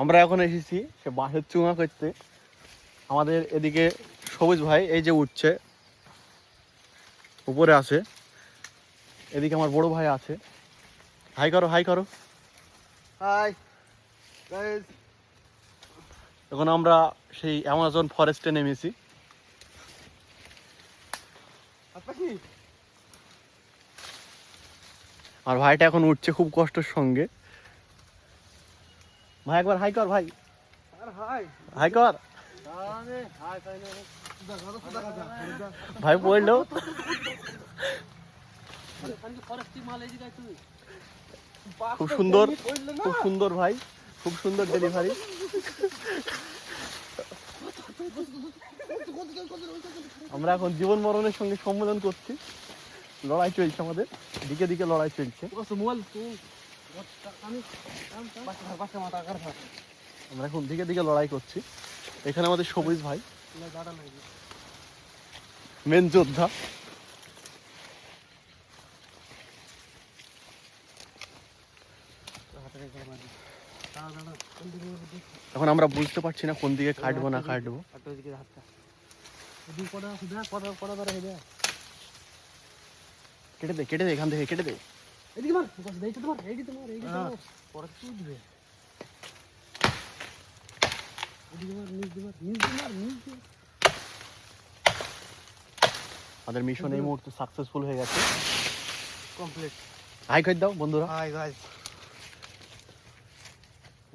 আমরা এখন এসেছি সে বাঁশের চুঙা করতে। আমাদের এদিকে সবুজ ভাই এই যে উঠছে, উপরে আছে। এদিকে আমার বড় ভাই আছে। হাই করো, হাই করো। Hi guys. এখন আমরা সেই অ্যামাজন ফরেস্টে নেমেছি। আর ভাইটা এখন উঠছে খুব কষ্টের সঙ্গে। ভাই একবার হাই কর ভাই, হাই কর ভাই। পড়লো খুব সুন্দর, খুব সুন্দর ভাই, খুব সুন্দর ডেলিভারি। আমরা এখন জীবন মরণের সঙ্গে সম্মেলন করছি। লড়াই চলছে আমাদের, দিকে দিকে লড়াই চলছে। আমরা এখন দিকে দিকে লড়াই করছি। এখানে আমাদের সবুজ ভাই মেন যোদ্ধা। এখন আমরা বুঝতে পারছি না কোন দিকে কাটবো না কাটবো। কেটে দে, কেটে দে, এখান থেকে কেটে দে। আমাদের মিশন এই মুহূর্তে সাকসেসফুল হয়ে গেছে, কমপ্লিট। হাই করে দাও বন্ধুরা। Hi guys.